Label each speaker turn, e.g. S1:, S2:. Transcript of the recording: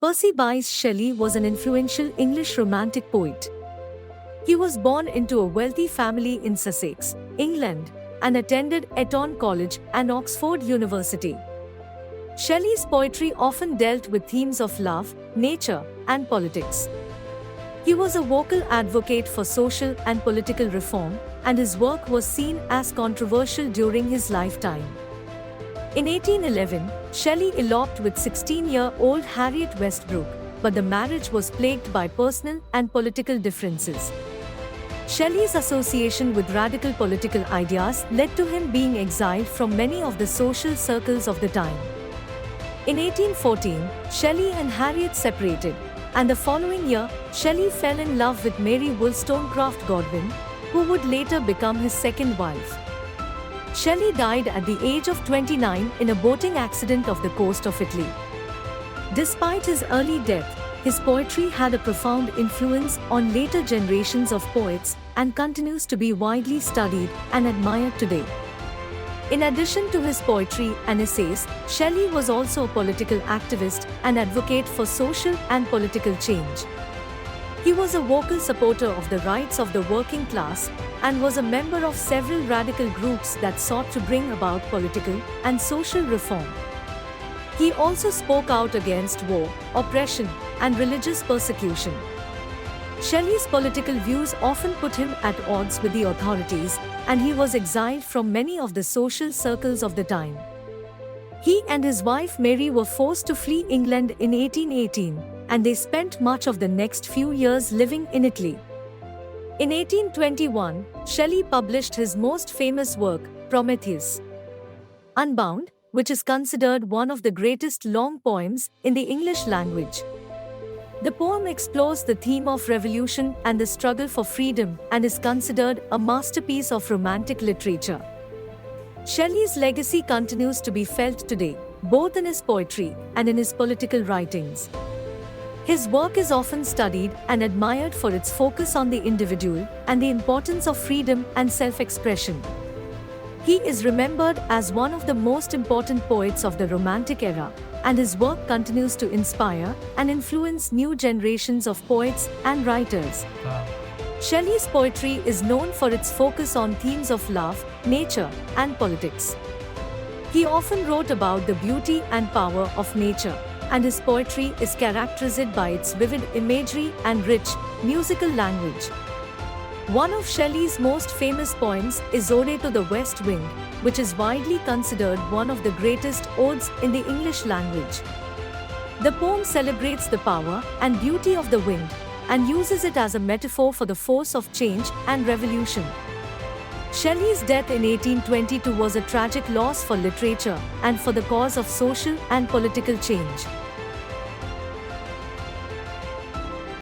S1: Percy Bysshe Shelley was an influential English romantic poet. He was born into a wealthy family in Sussex, England, and attended Eton College and Oxford University. Shelley's poetry often dealt with themes of love, nature, and politics. He was a vocal advocate for social and political reform, and his work was seen as controversial during his lifetime. In 1811, Shelley eloped with 16-year-old Harriet Westbrook, but the marriage was plagued by personal and political differences. Shelley's association with radical political ideas led to him being exiled from many of the social circles of the time. In 1814, Shelley and Harriet separated, and the following year, Shelley fell in love with Mary Wollstonecraft Godwin, who would later become his second wife. Shelley died at the age of 29 in a boating accident off the coast of Italy. Despite his early death, his poetry had a profound influence on later generations of poets and continues to be widely studied and admired today. In addition to his poetry and essays, Shelley was also a political activist and advocate for social and political change. He was a vocal supporter of the rights of the working class and was a member of several radical groups that sought to bring about political and social reform. He also spoke out against war, oppression, and religious persecution. Shelley's political views often put him at odds with the authorities, and he was exiled from many of the social circles of the time. He and his wife Mary were forced to flee England in 1818, and they spent much of the next few years living in Italy. In 1821, Shelley published his most famous work, Prometheus Unbound, which is considered one of the greatest long poems in the English language. The poem explores the theme of revolution and the struggle for freedom and is considered a masterpiece of romantic literature. Shelley's legacy continues to be felt today, both in his poetry and in his political writings. His work is often studied and admired for its focus on the individual and the importance of freedom and self-expression. He is remembered as one of the most important poets of the Romantic era, and his work continues to inspire and influence new generations of poets and writers. Shelley's poetry is known for its focus on themes of love, nature, and politics. He often wrote about the beauty and power of nature, and his poetry is characterized by its vivid imagery and rich, musical language. One of Shelley's most famous poems is Ode to the West Wind, which is widely considered one of the greatest odes in the English language. The poem celebrates the power and beauty of the wind, and uses it as a metaphor for the force of change and revolution. Shelley's death in 1822 was a tragic loss for literature and for the cause of social and political change.